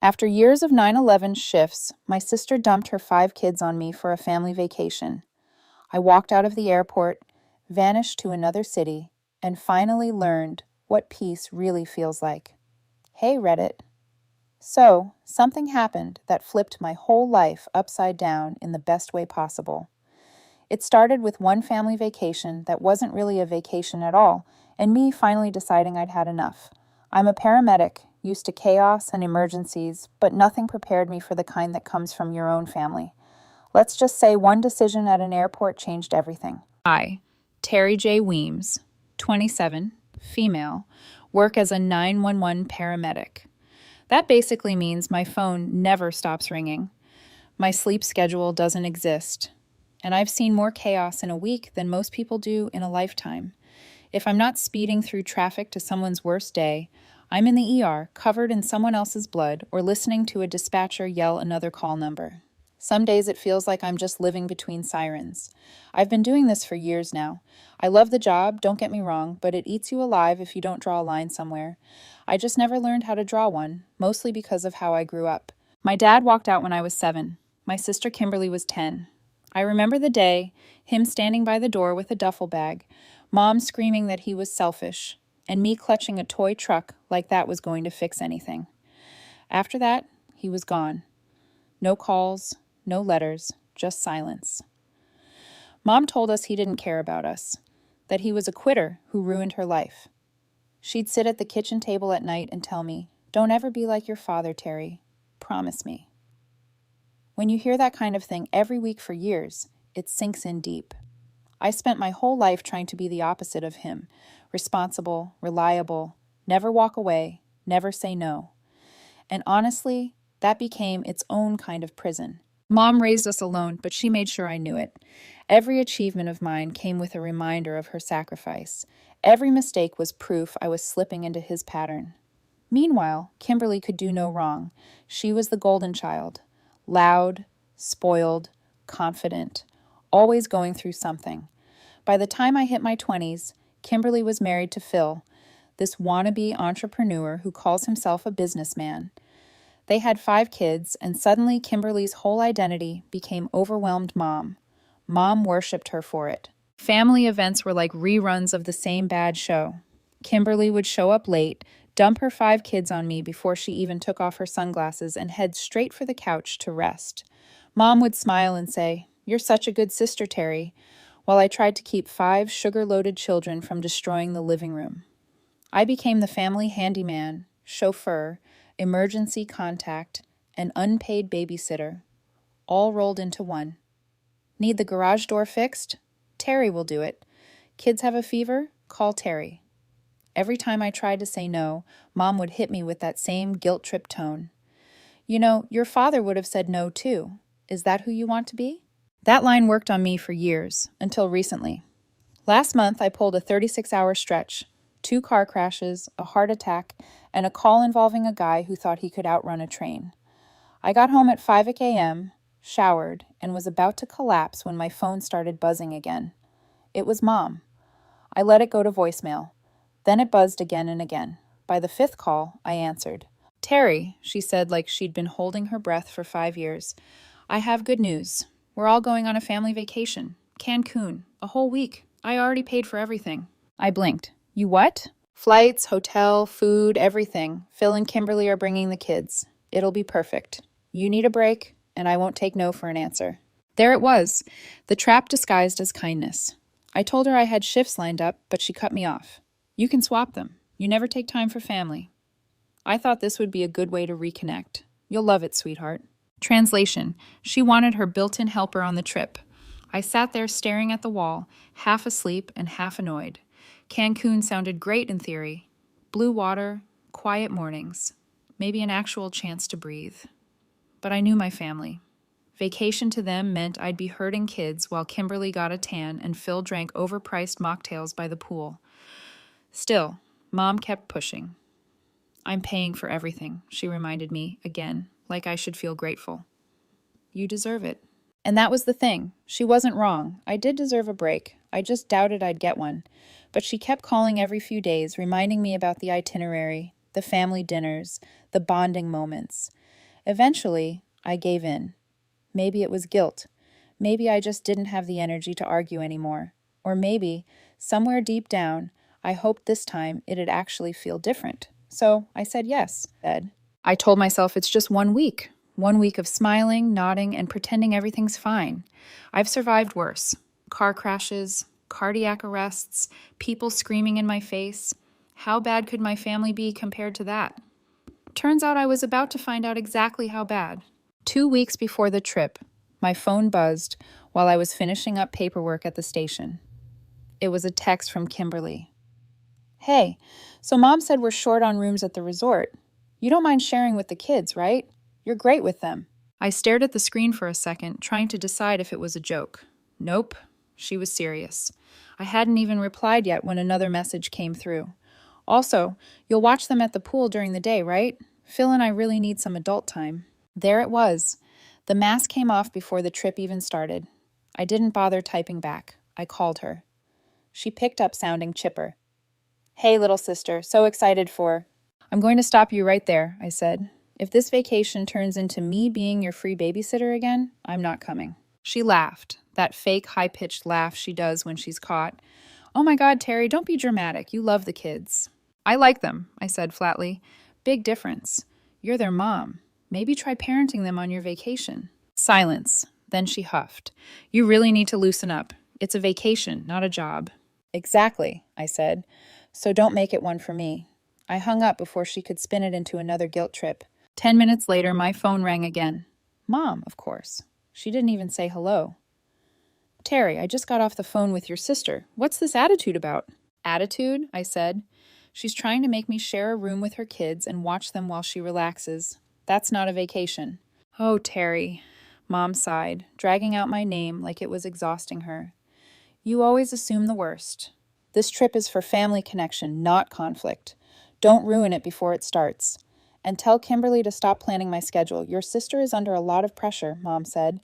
After years of 9/11 shifts, my sister dumped her 5 kids on me for a family vacation. I walked out of the airport, vanished to another city, and finally learned what peace really feels like. Hey, Reddit. So, something happened that flipped my whole life upside down in the best way possible. It started with one family vacation that wasn't really a vacation at all, and me finally deciding I'd had enough. I'm a paramedic, used to chaos and emergencies, but nothing prepared me for the kind that comes from your own family. Let's just say one decision at an airport changed everything. I, Terry J. Weems, 27, female, work as a 911 paramedic. That basically means my phone never stops ringing. My sleep schedule doesn't exist. And I've seen more chaos in a week than most people do in a lifetime. If I'm not speeding through traffic to someone's worst day, I'm in the ER, covered in someone else's blood, or listening to a dispatcher yell another call number. Some days it feels like I'm just living between sirens. I've been doing this for years now. I love the job, don't get me wrong, but it eats you alive if you don't draw a line somewhere. I just never learned how to draw one, mostly because of how I grew up. My dad walked out when I was 7. My sister Kimberly was 10. I remember the day, him standing by the door with a duffel bag, Mom screaming that he was selfish, and me clutching a toy truck like that was going to fix anything. After that, he was gone. No calls, no letters, just silence. Mom told us he didn't care about us, that he was a quitter who ruined her life. She'd sit at the kitchen table at night and tell me, "Don't ever be like your father, Terry. Promise me." When you hear that kind of thing every week for years, it sinks in deep. I spent my whole life trying to be the opposite of him, responsible, reliable, never walk away, never say no. And honestly, that became its own kind of prison. Mom raised us alone, but she made sure I knew it. Every achievement of mine came with a reminder of her sacrifice. Every mistake was proof I was slipping into his pattern. Meanwhile, Kimberly could do no wrong. She was the golden child. Loud, spoiled, confident, always going through something. By the time I hit my 20s, Kimberly was married to Phil, this wannabe entrepreneur who calls himself a businessman. They had 5 kids, and suddenly Kimberly's whole identity became overwhelmed mom. Mom worshipped her for it. Family events were like reruns of the same bad show. Kimberly would show up late, dump her 5 kids on me before she even took off her sunglasses, and head straight for the couch to rest. Mom would smile and say, "You're such a good sister, Terry," while I tried to keep 5 sugar-loaded children from destroying the living room. I became the family handyman, chauffeur, emergency contact, and unpaid babysitter, all rolled into one. Need the garage door fixed? Terry will do it. Kids have a fever? Call Terry. Every time I tried to say no, Mom would hit me with that same guilt-trip tone. "You know, your father would have said no too. Is that who you want to be?" That line worked on me for years, until recently. Last month, I pulled a 36-hour stretch, 2 car crashes, a heart attack, and a call involving a guy who thought he could outrun a train. I got home at 5 a.m., showered, and was about to collapse when my phone started buzzing again. It was Mom. I let it go to voicemail. Then it buzzed again and again. By the 5th call, I answered. "Terry," she said like she'd been holding her breath for 5 years. "I have good news. We're all going on a family vacation. Cancun. A whole week. I already paid for everything." I blinked. "You what?" "Flights, hotel, food, everything. Phil and Kimberly are bringing the kids. It'll be perfect. You need a break, and I won't take no for an answer." There it was, the trap disguised as kindness. I told her I had shifts lined up, but she cut me off. "You can swap them. You never take time for family." I thought this would be a good way to reconnect. You'll love it, sweetheart. Translation: she wanted her built-in helper on the trip. I sat there staring at the wall, half asleep and half annoyed. Cancun sounded great in theory. Blue water, quiet mornings, maybe an actual chance to breathe. But I knew my family. Vacation to them meant I'd be herding kids while Kimberly got a tan and Phil drank overpriced mocktails by the pool. Still, Mom kept pushing. "I'm paying for everything," she reminded me again, like I should feel grateful. "You deserve it." And that was the thing. She wasn't wrong. I did deserve a break. I just doubted I'd get one. But she kept calling every few days, reminding me about the itinerary, the family dinners, the bonding moments. Eventually, I gave in. Maybe it was guilt. Maybe I just didn't have the energy to argue anymore. Or maybe, somewhere deep down, I hoped this time it'd actually feel different. So I said yes. I told myself it's just 1 week. 1 week of smiling, nodding, and pretending everything's fine. I've survived worse. Car crashes, cardiac arrests, people screaming in my face. How bad could my family be compared to that? Turns out I was about to find out exactly how bad. 2 weeks before the trip, my phone buzzed while I was finishing up paperwork at the station. It was a text from Kimberly. Hey, so Mom said we're short on rooms at the resort. You don't mind sharing with the kids, right? You're great with them. I stared at the screen for a second, trying to decide if it was a joke. Nope, she was serious. I hadn't even replied yet when another message came through. Also, you'll watch them at the pool during the day, right? Phil and I really need some adult time. There it was. The mask came off before the trip even started. I didn't bother typing back. I called her. She picked up sounding chipper. Hey, little sister, so excited for... I'm going to stop you right there, I said. If this vacation turns into me being your free babysitter again, I'm not coming. She laughed, that fake high-pitched laugh she does when she's caught. Oh my God, Terry, don't be dramatic. You love the kids. I like them, I said flatly. Big difference. You're their mom. Maybe try parenting them on your vacation. Silence. Then she huffed. You really need to loosen up. It's a vacation, not a job. Exactly, I said. So don't make it one for me. I hung up before she could spin it into another guilt trip. 10 minutes later, my phone rang again. Mom, of course. She didn't even say hello. Terry, I just got off the phone with your sister. What's this attitude about? Attitude? I said. She's trying to make me share a room with her kids and watch them while she relaxes. That's not a vacation. Oh, Terry. Mom sighed, dragging out my name like it was exhausting her. You always assume the worst. This trip is for family connection, not conflict. Don't ruin it before it starts. And tell Kimberly to stop planning my schedule. Your sister is under a lot of pressure, Mom said.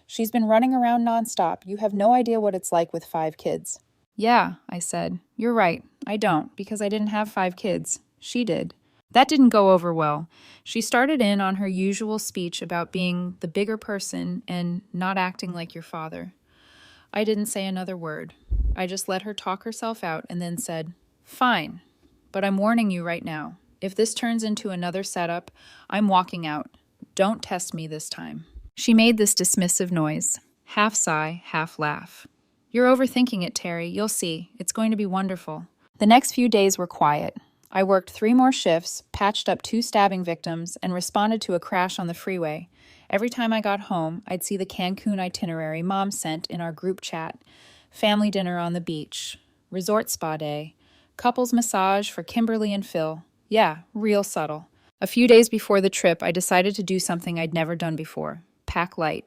She's been running around nonstop. You have no idea what it's like with 5 kids. Yeah, I said. You're right. I don't, because I didn't have 5 kids. She did. That didn't go over well. She started in on her usual speech about being the bigger person and not acting like your father. I didn't say another word. I just let her talk herself out and then said, Fine, but I'm warning you right now. If this turns into another setup, I'm walking out. Don't test me this time. She made this dismissive noise, half sigh, half laugh. You're overthinking it, Terry. You'll see. It's going to be wonderful. The next few days were quiet. I worked 3 more shifts, patched up 2 stabbing victims, and responded to a crash on the freeway. Every time I got home, I'd see the Cancun itinerary Mom sent in our group chat. Family dinner on the beach, resort spa day, couples massage for Kimberly and Phil. Yeah, real subtle. A few days before the trip, I decided to do something I'd never done before. Pack light.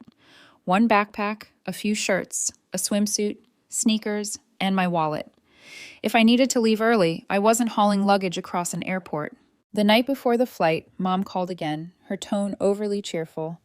1 backpack, a few shirts, a swimsuit, sneakers, and my wallet. If I needed to leave early, I wasn't hauling luggage across an airport. The night before the flight, Mom called again, her tone overly cheerful.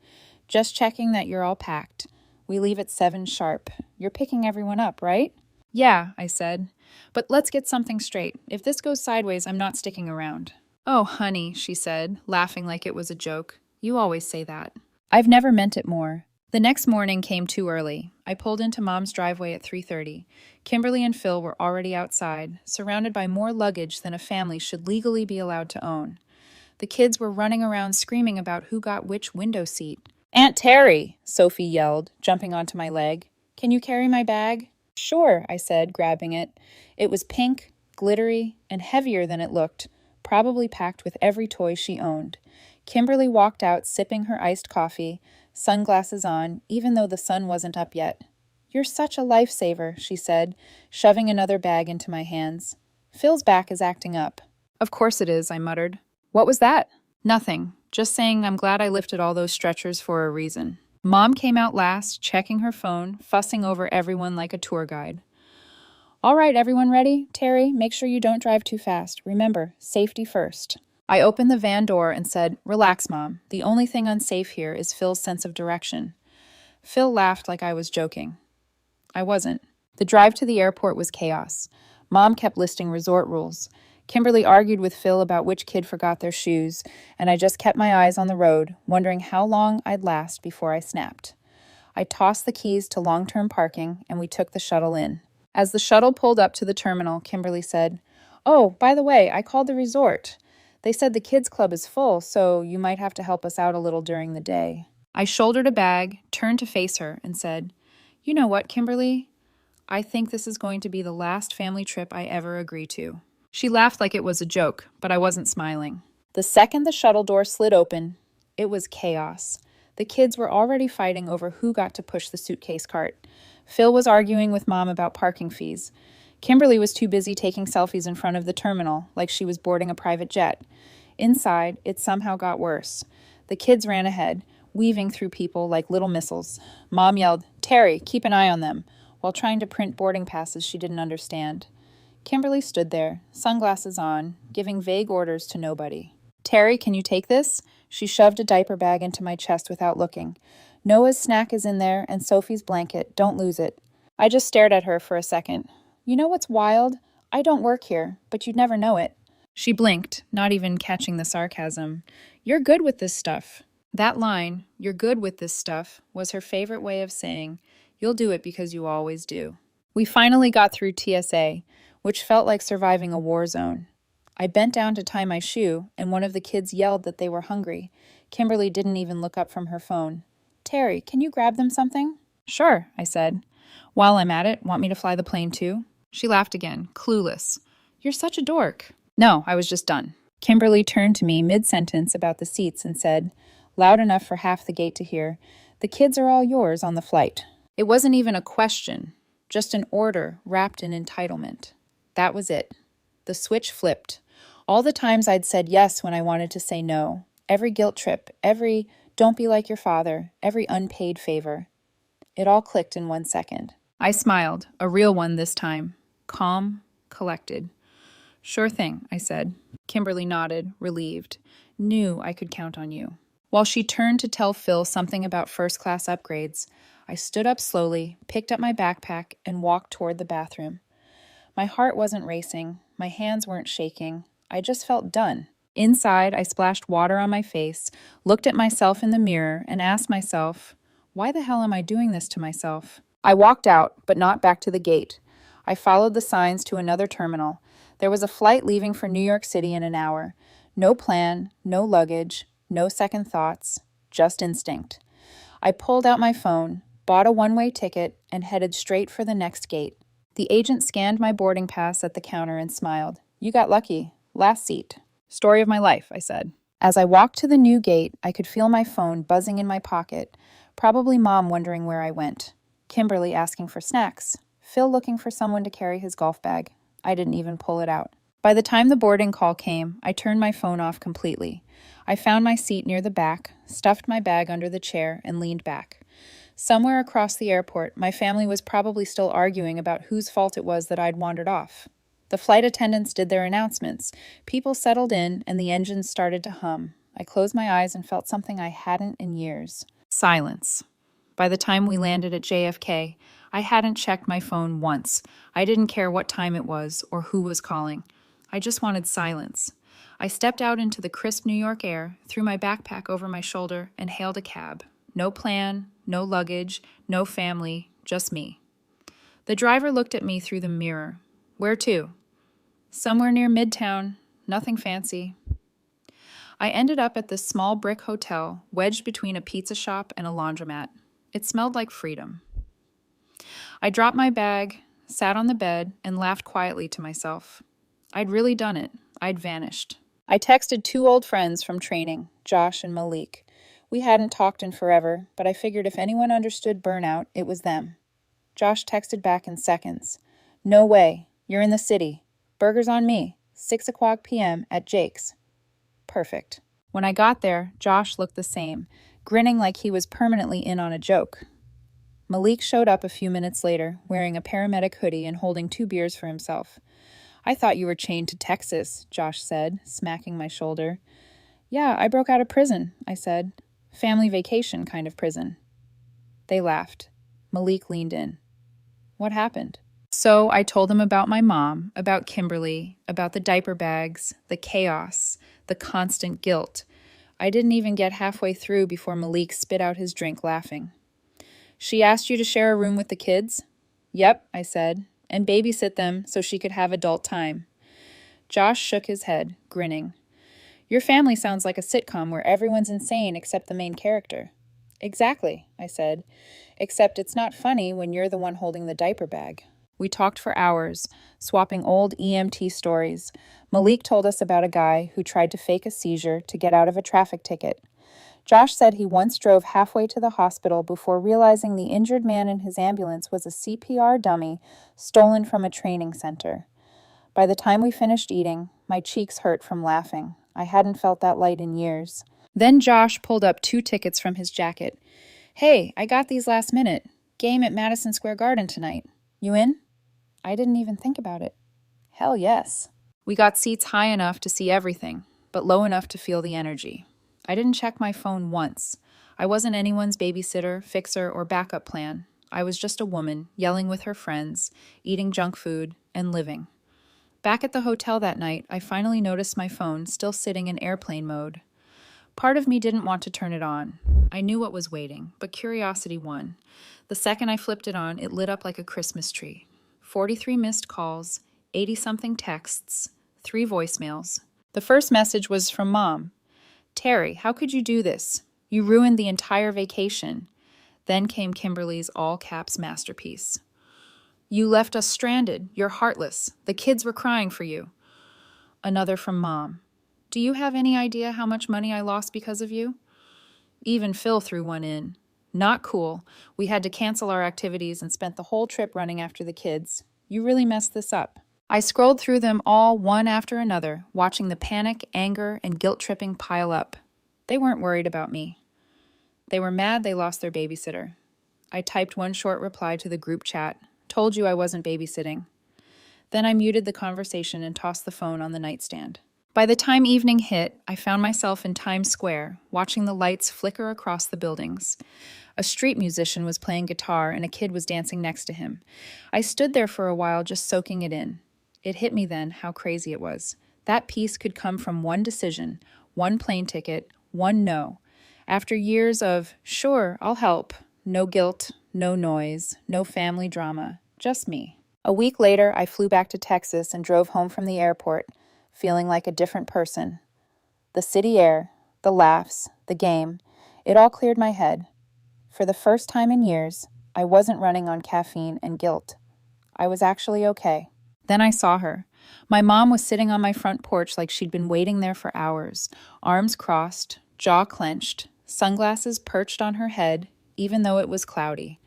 Just checking that you're all packed. We leave at 7 sharp. You're picking everyone up, right? Yeah, I said. But let's get something straight. If this goes sideways, I'm not sticking around. Oh, honey, she said, laughing like it was a joke. You always say that. I've never meant it more. The next morning came too early. I pulled into Mom's driveway at 3:30. Kimberly and Phil were already outside, surrounded by more luggage than a family should legally be allowed to own. The kids were running around screaming about who got which window seat. Aunt Terry, Sophie yelled, jumping onto my leg. Can you carry my bag? Sure, I said, grabbing it. It was pink, glittery, and heavier than it looked, probably packed with every toy she owned. Kimberly walked out sipping her iced coffee, sunglasses on, even though the sun wasn't up yet. You're such a lifesaver, she said, shoving another bag into my hands. Phil's back is acting up. Of course it is, I muttered. What was that? Nothing. Just saying I'm glad I lifted all those stretchers for a reason. Mom came out last, checking her phone, fussing over everyone like a tour guide. All right, everyone ready? Terry, make sure you don't drive too fast. Remember, safety first. I opened the van door and said, Relax, Mom. The only thing unsafe here is Phil's sense of direction. Phil laughed like I was joking. I wasn't. The drive to the airport was chaos. Mom kept listing resort rules. Kimberly argued with Phil about which kid forgot their shoes, and I just kept my eyes on the road, wondering how long I'd last before I snapped. I tossed the keys to long-term parking, and we took the shuttle in. As the shuttle pulled up to the terminal, Kimberly said, "Oh, by the way, I called the resort. They said the kids' club is full, so you might have to help us out a little during the day." I shouldered a bag, turned to face her, and said, "You know what, Kimberly? I think this is going to be the last family trip I ever agree to." She laughed like it was a joke, but I wasn't smiling. The second the shuttle door slid open, it was chaos. The kids were already fighting over who got to push the suitcase cart. Phil was arguing with Mom about parking fees. Kimberly was too busy taking selfies in front of the terminal, like she was boarding a private jet. Inside, it somehow got worse. The kids ran ahead, weaving through people like little missiles. Mom yelled, "Terry, keep an eye on them," while trying to print boarding passes she didn't understand. Kimberly stood there, sunglasses on, giving vague orders to nobody. "Terry, can you take this?" She shoved a diaper bag into my chest without looking. "Noah's snack is in there, and Sophie's blanket. Don't lose it." I just stared at her for a second. "You know what's wild? I don't work here, but you'd never know it." She blinked, not even catching the sarcasm. "You're good with this stuff." That line, "you're good with this stuff," was her favorite way of saying, "You'll do it because you always do." We finally got through TSA, which felt like surviving a war zone. I bent down to tie my shoe, and one of the kids yelled that they were hungry. Kimberly didn't even look up from her phone. "Terry, can you grab them something?" "Sure," I said. "While I'm at it, want me to fly the plane too?" She laughed again, clueless. "You're such a dork." "No, I was just done." Kimberly turned to me mid-sentence about the seats and said, loud enough for half the gate to hear, "The kids are all yours on the flight." It wasn't even a question, just an order wrapped in entitlement. That was it. The switch flipped. All the times I'd said yes when I wanted to say no. Every guilt trip, every "don't be like your father," every unpaid favor. It all clicked in 1 second. I smiled, a real one this time. Calm, collected. "Sure thing," I said. Kimberly nodded, relieved. "Knew I could count on you." While she turned to tell Phil something about first-class upgrades, I stood up slowly, picked up my backpack, and walked toward the bathroom. My heart wasn't racing, my hands weren't shaking. I just felt done. Inside, I splashed water on my face, looked at myself in the mirror, and asked myself, why the hell am I doing this to myself? I walked out, but not back to the gate. I followed the signs to another terminal. There was a flight leaving for New York City in an hour. No plan, no luggage, no second thoughts, just instinct. I pulled out my phone, bought a one-way ticket, and headed straight for the next gate. The agent scanned my boarding pass at the counter and smiled. "You got lucky. Last seat." "Story of my life," I said. As I walked to the new gate, I could feel my phone buzzing in my pocket, probably Mom wondering where I went, Kimberly asking for snacks, Phil looking for someone to carry his golf bag. I didn't even pull it out. By the time the boarding call came, I turned my phone off completely. I found my seat near the back, stuffed my bag under the chair, and leaned back. Somewhere across the airport, my family was probably still arguing about whose fault it was that I'd wandered off. The flight attendants did their announcements. People settled in, and the engines started to hum. I closed my eyes and felt something I hadn't in years. Silence. By the time we landed at JFK, I hadn't checked my phone once. I didn't care what time it was or who was calling. I just wanted silence. I stepped out into the crisp New York air, threw my backpack over my shoulder, and hailed a cab. No plan, no luggage, no family, just me. The driver looked at me through the mirror. "Where to?" "Somewhere near Midtown. Nothing fancy." I ended up at this small brick hotel, wedged between a pizza shop and a laundromat. It smelled like freedom. I dropped my bag, sat on the bed, and laughed quietly to myself. I'd really done it. I'd vanished. I texted 2 old friends from training, Josh and Malik. We hadn't talked in forever, but I figured if anyone understood burnout, it was them. Josh texted back in seconds. "No way. You're in the city. Burgers on me. 6:00 p.m. at Jake's." Perfect. When I got there, Josh looked the same, grinning like he was permanently in on a joke. Malik showed up a few minutes later, wearing a paramedic hoodie and holding 2 beers for himself. "I thought you were chained to Texas," Josh said, smacking my shoulder. "Yeah, I broke out of prison," I said. "Family vacation kind of prison." They laughed. Malik leaned in. "What happened?" So I told him about my mom, about Kimberly, about the diaper bags, the chaos, the constant guilt. I didn't even get halfway through before Malik spit out his drink laughing. She asked you to share a room with the kids? Yep, I said, and babysit them so she could have adult time. Josh shook his head, grinning. Your family sounds like a sitcom where everyone's insane except the main character. Exactly, I said, except it's not funny when you're the one holding the diaper bag. We talked for hours, swapping old EMT stories. Malik told us about a guy who tried to fake a seizure to get out of a traffic ticket. Josh said he once drove halfway to the hospital before realizing the injured man in his ambulance was a CPR dummy stolen from a training center. By the time we finished eating, my cheeks hurt from laughing. I hadn't felt that light in years. Then Josh pulled up 2 tickets from his jacket. Hey, I got these last minute. Game at Madison Square Garden tonight. You in? I didn't even think about it. Hell yes. We got seats high enough to see everything, but low enough to feel the energy. I didn't check my phone once. I wasn't anyone's babysitter, fixer, or backup plan. I was just a woman, yelling with her friends, eating junk food, and living. Back at the hotel that night, I finally noticed my phone still sitting in airplane mode. Part of me didn't want to turn it on. I knew what was waiting, but curiosity won. The second I flipped it on, it lit up like a Christmas tree. 43 missed calls, 80-something texts, 3 voicemails. The first message was from Mom. Terry, how could you do this? You ruined the entire vacation. Then came Kimberly's all-caps masterpiece. You left us stranded. You're heartless. The kids were crying for you. Another from Mom. Do you have any idea how much money I lost because of you? Even Phil threw one in. Not cool. We had to cancel our activities and spent the whole trip running after the kids. You really messed this up. I scrolled through them all one after another, watching the panic, anger, and guilt-tripping pile up. They weren't worried about me. They were mad they lost their babysitter. I typed one short reply to the group chat. Told you I wasn't babysitting. Then I muted the conversation and tossed the phone on the nightstand. By the time evening hit, I found myself in Times Square, watching the lights flicker across the buildings. A street musician was playing guitar and a kid was dancing next to him. I stood there for a while just soaking it in. It hit me then how crazy it was. That peace could come from one decision, one plane ticket, one no. After years of, sure, I'll help, no guilt, no noise, no family drama, just me. A week later, I flew back to Texas and drove home from the airport, feeling like a different person. The city air, the laughs, the game, it all cleared my head. For the first time in years, I wasn't running on caffeine and guilt. I was actually okay. Then I saw her. My mom was sitting on my front porch like she'd been waiting there for hours, arms crossed, jaw clenched, sunglasses perched on her head, even though it was cloudy.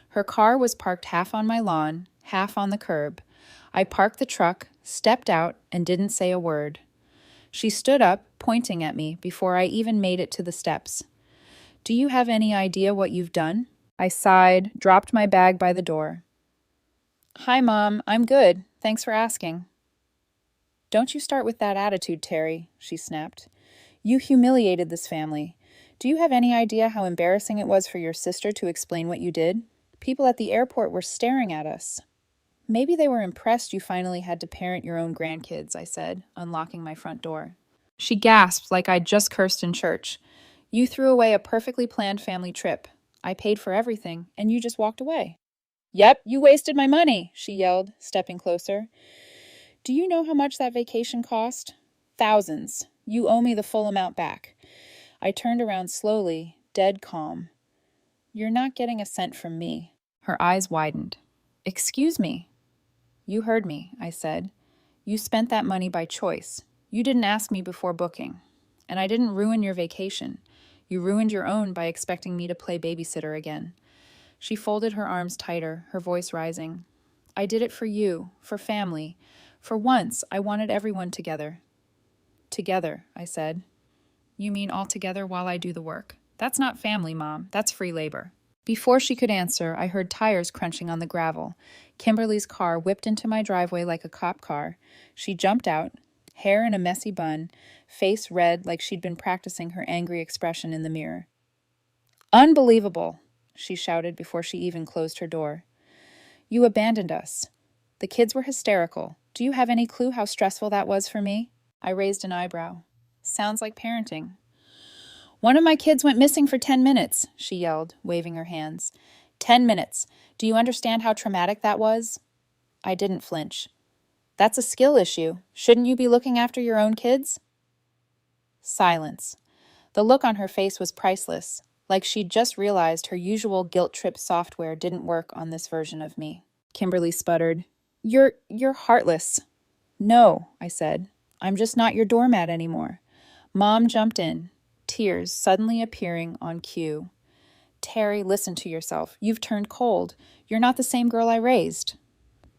Her car was parked half on my lawn, half on the curb. I parked the truck, stepped out, and didn't say a word. She stood up, pointing at me, before I even made it to the steps. Do you have any idea what you've done? I sighed, dropped my bag by the door. Hi, Mom. I'm good. Thanks for asking. Don't you start with that attitude, Terry, she snapped. You humiliated this family. Do you have any idea how embarrassing it was for your sister to explain what you did? People at the airport were staring at us. Maybe they were impressed you finally had to parent your own grandkids, I said, unlocking my front door. She gasped like I'd just cursed in church. You threw away a perfectly planned family trip. I paid for everything, and you just walked away. Yep, you wasted my money, she yelled, stepping closer. Do you know how much that vacation cost? Thousands. You owe me the full amount back. I turned around slowly, dead calm. You're not getting a cent from me. Her eyes widened. Excuse me. You heard me, I said. You spent that money by choice. You didn't ask me before booking. And I didn't ruin your vacation. You ruined your own by expecting me to play babysitter again. She folded her arms tighter, her voice rising. I did it for you, for family. For once, I wanted everyone together. Together, I said. You mean all together while I do the work? That's not family, Mom. That's free labor. Before she could answer, I heard tires crunching on the gravel. Kimberly's car whipped into my driveway like a cop car. She jumped out, hair in a messy bun, face red like she'd been practicing her angry expression in the mirror. Unbelievable, she shouted before she even closed her door. You abandoned us. The kids were hysterical. Do you have any clue how stressful that was for me? I raised an eyebrow. Sounds like parenting. One of my kids went missing for 10 minutes, she yelled, waving her hands. 10 minutes. Do you understand how traumatic that was? I didn't flinch. That's a skill issue. Shouldn't you be looking after your own kids? Silence. The look on her face was priceless, like she'd just realized her usual guilt trip software didn't work on this version of me. Kimberly sputtered. You're heartless. No, I said. I'm just not your doormat anymore. Mom jumped in, tears suddenly appearing on cue. Terry, listen to yourself. You've turned cold. You're not the same girl I raised.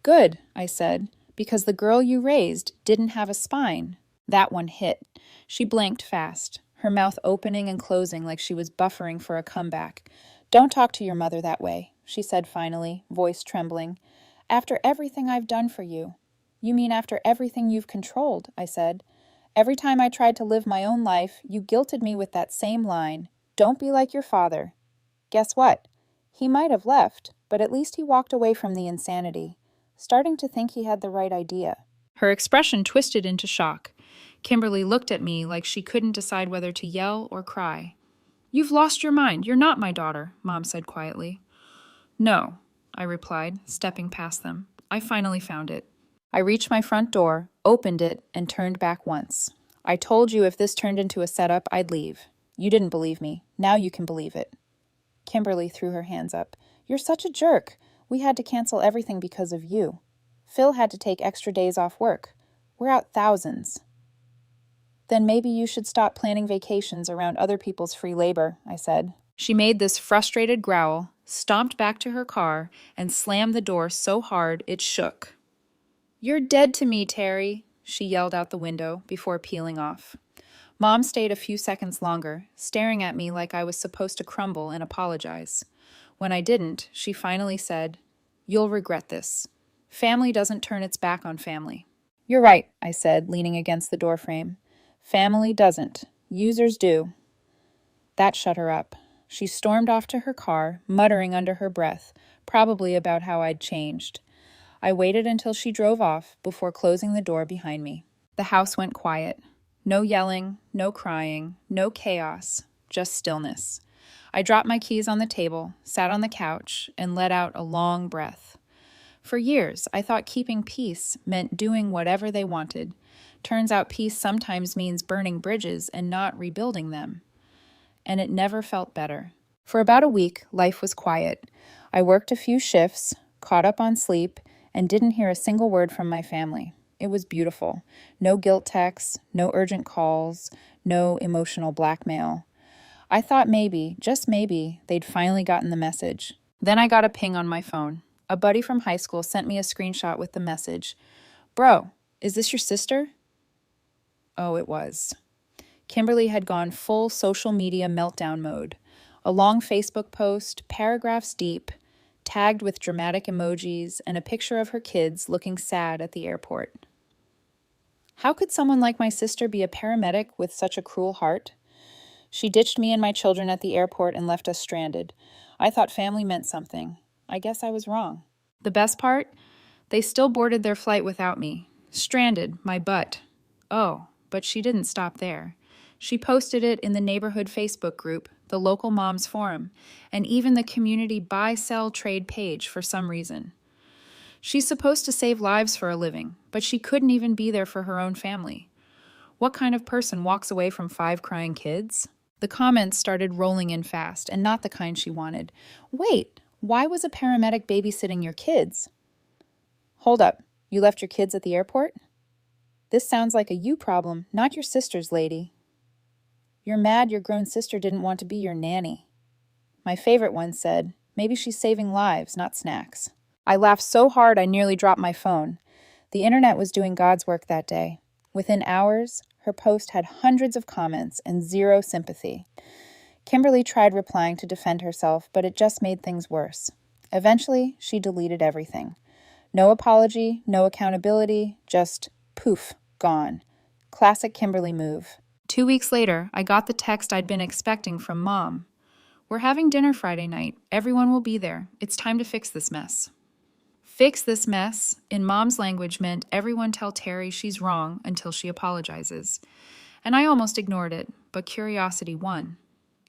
Good, I said, because the girl you raised didn't have a spine. That one hit. She blinked fast, her mouth opening and closing like she was buffering for a comeback. Don't talk to your mother that way, she said finally, voice trembling. After everything I've done for you. You mean after everything you've controlled, I said. Every time I tried to live my own life, you guilted me with that same line. Don't be like your father. Guess what? He might have left, but at least he walked away from the insanity, starting to think he had the right idea. Her expression twisted into shock. Kimberly looked at me like she couldn't decide whether to yell or cry. You've lost your mind. You're not my daughter, Mom said quietly. No, I replied, stepping past them. I finally found it. I reached my front door, opened it, and turned back once. I told you if this turned into a setup, I'd leave. You didn't believe me. Now you can believe it. Kimberly threw her hands up. You're such a jerk. We had to cancel everything because of you. Phil had to take extra days off work. We're out thousands. Then maybe you should stop planning vacations around other people's free labor, I said. She made this frustrated growl, stomped back to her car, and slammed the door so hard it shook. You're dead to me, Terry, she yelled out the window before peeling off. Mom stayed a few seconds longer, staring at me like I was supposed to crumble and apologize. When I didn't, she finally said, You'll regret this. Family doesn't turn its back on family. You're right, I said, leaning against the doorframe. Family doesn't. Users do. That shut her up. She stormed off to her car, muttering under her breath, probably about how I'd changed. I waited until she drove off before closing the door behind me. The house went quiet. No yelling, no crying, no chaos, just stillness. I dropped my keys on the table, sat on the couch, and let out a long breath. For years, I thought keeping peace meant doing whatever they wanted. Turns out peace sometimes means burning bridges and not rebuilding them. And it never felt better. For about a week, life was quiet. I worked a few shifts, caught up on sleep, and didn't hear a single word from my family. It was beautiful. No guilt texts, no urgent calls, no emotional blackmail. I thought maybe, just maybe, they'd finally gotten the message. Then I got a ping on my phone. A buddy from high school sent me a screenshot with the message. Bro, is this your sister? Oh, it was. Kimberly had gone full social media meltdown mode. A long Facebook post, paragraphs deep, tagged with dramatic emojis and a picture of her kids looking sad at the airport. How could someone like my sister be a paramedic with such a cruel heart? She ditched me and my children at the airport and left us stranded. I thought family meant something. I guess I was wrong. The best part? They still boarded their flight without me. Stranded, my butt. Oh, but she didn't stop there. She posted it in the neighborhood Facebook group, the local moms forum, and even the community buy-sell trade page for some reason. She's supposed to save lives for a living, but she couldn't even be there for her own family. What kind of person walks away from 5 crying kids? The comments started rolling in fast, and not the kind she wanted. Wait, why was a paramedic babysitting your kids? Hold up, you left your kids at the airport? This sounds like a you problem, not your sister's, lady. You're mad your grown sister didn't want to be your nanny. My favorite one said, maybe she's saving lives, not snacks. I laughed so hard I nearly dropped my phone. The internet was doing God's work that day. Within hours, her post had hundreds of comments and 0 sympathy. Kimberly tried replying to defend herself, but it just made things worse. Eventually, she deleted everything. No apology, no accountability, just poof, gone. Classic Kimberly move. 2 weeks later, I got the text I'd been expecting from Mom. We're having dinner Friday night. Everyone will be there. It's time to fix this mess. Fix this mess, in Mom's language, meant everyone tell Terry she's wrong until she apologizes. And I almost ignored it, but curiosity won.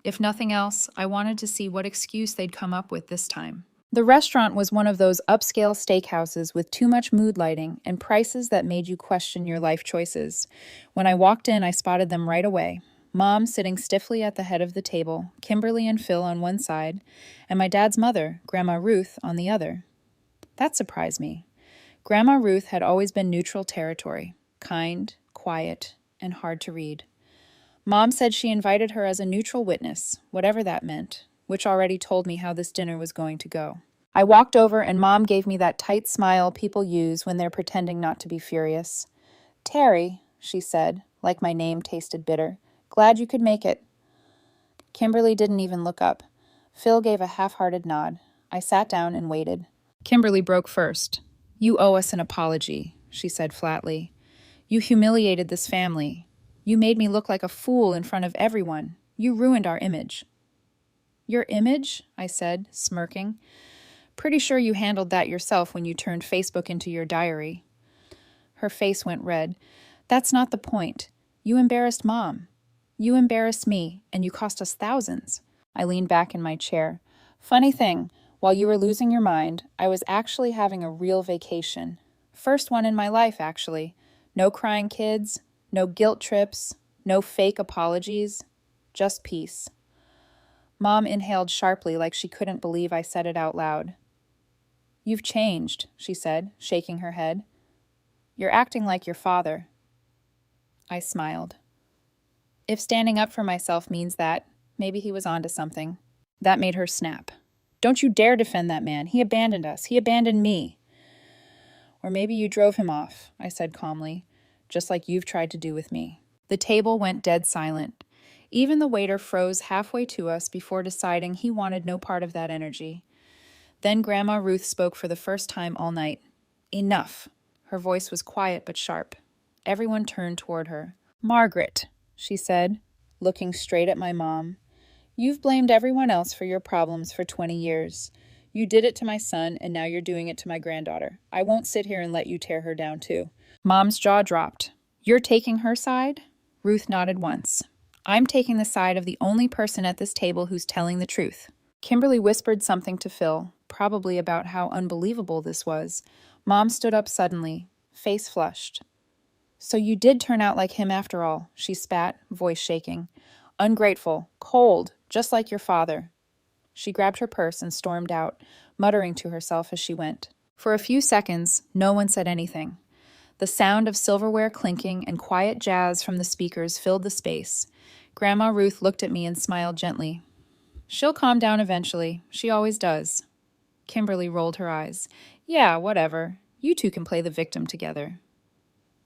If nothing else, I wanted to see what excuse they'd come up with this time. The restaurant was one of those upscale steakhouses with too much mood lighting and prices that made you question your life choices. When I walked in, I spotted them right away. Mom sitting stiffly at the head of the table, Kimberly and Phil on one side, and my dad's mother, Grandma Ruth, on the other. That surprised me. Grandma Ruth had always been neutral territory, kind, quiet, and hard to read. Mom said she invited her as a neutral witness, whatever that meant, which already told me how this dinner was going to go. I walked over and Mom gave me that tight smile people use when they're pretending not to be furious. "Terry," she said, like my name tasted bitter. "Glad you could make it." Kimberly didn't even look up. Phil gave a half-hearted nod. I sat down and waited. Kimberly broke first. "You owe us an apology," she said flatly. "You humiliated this family. You made me look like a fool in front of everyone. You ruined our image." "Your image?" I said, smirking. "Pretty sure you handled that yourself when you turned Facebook into your diary." Her face went red. "That's not the point. You embarrassed Mom. You embarrassed me, and you cost us thousands." I leaned back in my chair. "Funny thing, while you were losing your mind, I was actually having a real vacation. First one in my life, actually. No crying kids, no guilt trips, no fake apologies, just peace." Mom inhaled sharply like she couldn't believe I said it out loud. "You've changed," she said, shaking her head. "You're acting like your father." I smiled. If standing up for myself means that, maybe he was onto something. That made her snap. "Don't you dare defend that man. He abandoned us. He abandoned me." "Or maybe you drove him off," I said calmly, "just like you've tried to do with me." The table went dead silent. Even the waiter froze halfway to us before deciding he wanted no part of that energy. Then Grandma Ruth spoke for the first time all night. "Enough." Her voice was quiet but sharp. Everyone turned toward her. "Margaret," she said, looking straight at my mom, "you've blamed everyone else for your problems for 20 years. You did it to my son, and now you're doing it to my granddaughter. I won't sit here and let you tear her down too." Mom's jaw dropped. "You're taking her side?" Ruth nodded once. "I'm taking the side of the only person at this table who's telling the truth." Kimberly whispered something to Phil, probably about how unbelievable this was. Mom stood up suddenly, face flushed. "So you did turn out like him after all," she spat, voice shaking. "Ungrateful, cold, just like your father." She grabbed her purse and stormed out, muttering to herself as she went. For a few seconds, no one said anything. The sound of silverware clinking and quiet jazz from the speakers filled the space. Grandma Ruth looked at me and smiled gently. "She'll calm down eventually. She always does." Kimberly rolled her eyes. "Yeah, whatever. You two can play the victim together."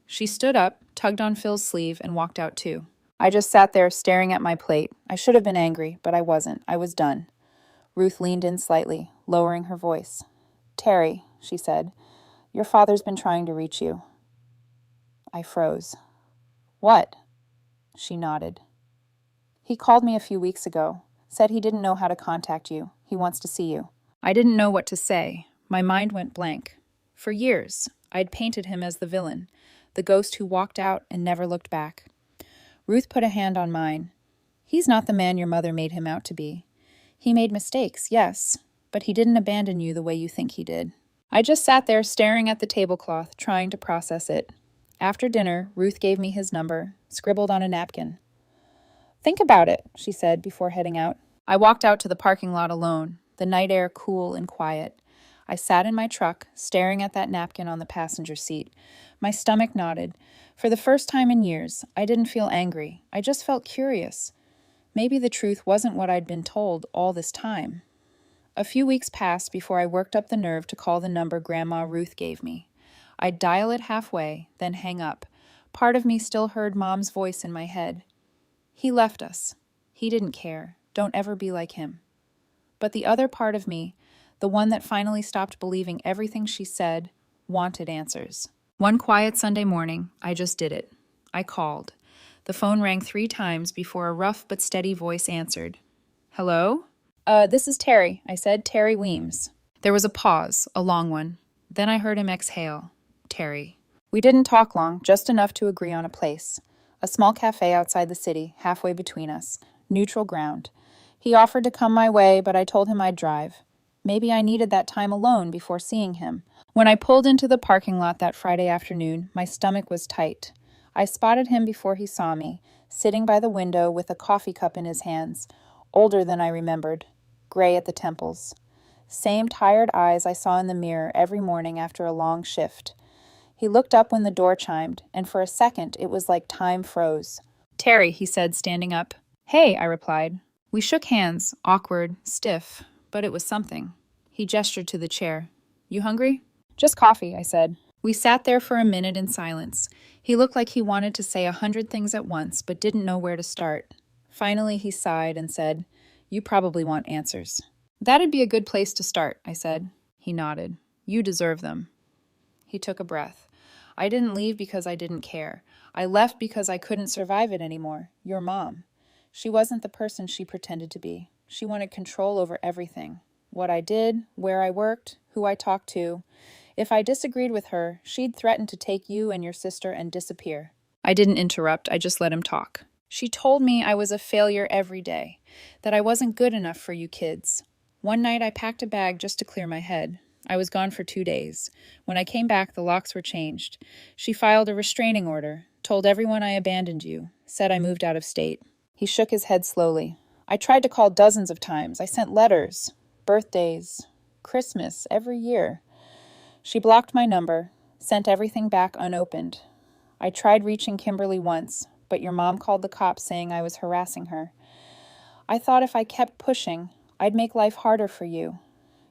She stood up, tugged on Phil's sleeve, and walked out too. I just sat there staring at my plate. I should have been angry, but I wasn't. I was done. Ruth leaned in slightly, lowering her voice. "Terry," she said, "your father's been trying to reach you." I froze. "What?" She nodded. "He called me a few weeks ago. Said he didn't know how to contact you. He wants to see you." I didn't know what to say. My mind went blank. For years, I'd painted him as the villain, the ghost who walked out and never looked back. Ruth put a hand on mine. "He's not the man your mother made him out to be. He made mistakes, yes, but he didn't abandon you the way you think he did." I just sat there staring at the tablecloth, trying to process it. After dinner, Ruth gave me his number, scribbled on a napkin. "Think about it," she said before heading out. I walked out to the parking lot alone, the night air cool and quiet. I sat in my truck, staring at that napkin on the passenger seat. My stomach knotted. For the first time in years, I didn't feel angry. I just felt curious. Maybe the truth wasn't what I'd been told all this time. A few weeks passed before I worked up the nerve to call the number Grandma Ruth gave me. I'd dial it halfway, then hang up. Part of me still heard Mom's voice in my head. "He left us. He didn't care. Don't ever be like him." But the other part of me, the one that finally stopped believing everything she said, wanted answers. One quiet Sunday morning, I just did it. I called. The phone rang 3 times before a rough but steady voice answered. "Hello?" This is Terry," I said. "Terry Weems." There was a pause, a long one. Then I heard him exhale. Terry. We didn't talk long, just enough to agree on a place. A small cafe outside the city, halfway between us. Neutral ground. He offered to come my way, but I told him I'd drive. Maybe I needed that time alone before seeing him. When I pulled into the parking lot that Friday afternoon, my stomach was tight. I spotted him before he saw me, sitting by the window with a coffee cup in his hands, older than I remembered, gray at the temples. Same tired eyes I saw in the mirror every morning after a long shift. He looked up when the door chimed, and for a second it was like time froze. Terry, he said, standing up. Hey, I replied. We shook hands, awkward, stiff, but it was something. He gestured to the chair. You hungry? Just coffee, I said. We sat there for a minute in silence. He looked like he wanted to say 100 things at once, but didn't know where to start. Finally, he sighed and said, You probably want answers. That'd be a good place to start, I said. He nodded. You deserve them. He took a breath. I didn't leave because I didn't care. I left because I couldn't survive it anymore. Your mom. She wasn't the person she pretended to be. She wanted control over everything. What I did, where I worked, who I talked to. If I disagreed with her, she'd threaten to take you and your sister and disappear. I didn't interrupt, I just let him talk. She told me I was a failure every day, that I wasn't good enough for you kids. One night I packed a bag just to clear my head. I was gone for 2 days. When I came back, the locks were changed. She filed a restraining order, told everyone I abandoned you, said I moved out of state. He shook his head slowly. I tried to call dozens of times. I sent letters, birthdays, Christmas, every year. She blocked my number, sent everything back unopened. I tried reaching Kimberly once, but your mom called the cops saying I was harassing her. I thought if I kept pushing, I'd make life harder for you.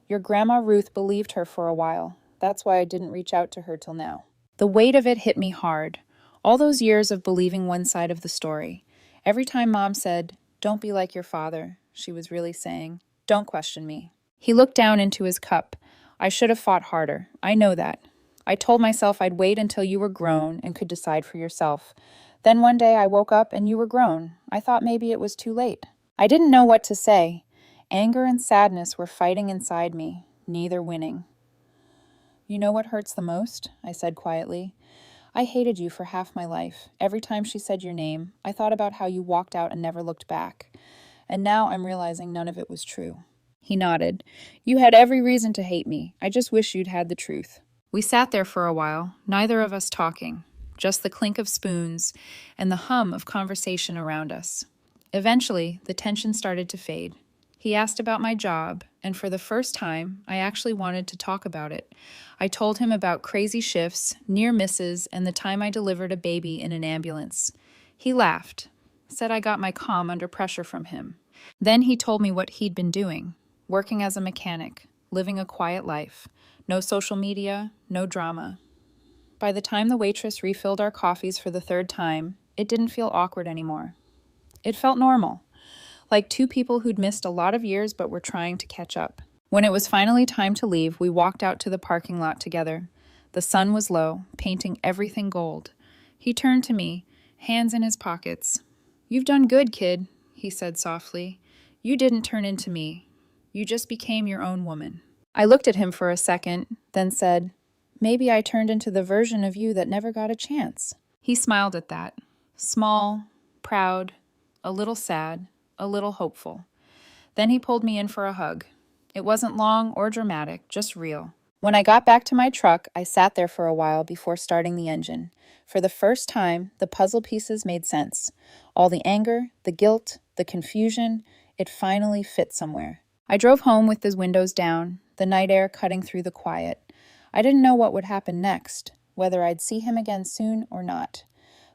Your grandma Ruth believed her for a while. That's why I didn't reach out to her till now. The weight of it hit me hard. All those years of believing one side of the story. Every time Mom said, Don't be like your father, she was really saying, Don't question me. He looked down into his cup. I should have fought harder. I know that. I told myself I'd wait until you were grown and could decide for yourself. Then one day I woke up and you were grown. I thought maybe it was too late. I didn't know what to say. Anger and sadness were fighting inside me, neither winning. You know what hurts the most? I said quietly. I hated you for half my life. Every time she said your name, I thought about how you walked out and never looked back. And now I'm realizing none of it was true. He nodded. You had every reason to hate me. I just wish you'd had the truth. We sat there for a while, neither of us talking, just the clink of spoons and the hum of conversation around us. Eventually, the tension started to fade. He asked about my job, and for the first time, I actually wanted to talk about it. I told him about crazy shifts, near misses, and the time I delivered a baby in an ambulance. He laughed, said I got my calm under pressure from him. Then he told me what he'd been doing, working as a mechanic, living a quiet life, no social media, no drama. By the time the waitress refilled our coffees for the 3rd time, it didn't feel awkward anymore. It felt normal. Like two people who'd missed a lot of years but were trying to catch up. When it was finally time to leave, we walked out to the parking lot together. The sun was low, painting everything gold. He turned to me, hands in his pockets. You've done good, kid, he said softly. You didn't turn into me. You just became your own woman. I looked at him for a second, then said, Maybe I turned into the version of you that never got a chance. He smiled at that. Small, proud, a little sad, a little hopeful. Then he pulled me in for a hug. It wasn't long or dramatic, just real. When I got back to my truck, I sat there for a while before starting the engine. For the first time, the puzzle pieces made sense. All the anger, the guilt, the confusion, it finally fit somewhere. I drove home with the windows down, the night air cutting through the quiet. I didn't know what would happen next, whether I'd see him again soon or not.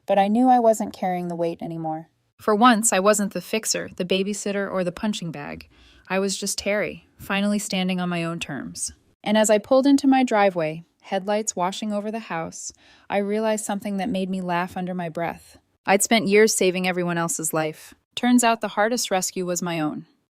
But I knew I wasn't carrying the weight anymore. For once, I wasn't the fixer, the babysitter, or the punching bag. I was just Terry, finally standing on my own terms. And as I pulled into my driveway, headlights washing over the house, I realized something that made me laugh under my breath. I'd spent years saving everyone else's life. Turns out the hardest rescue was my own.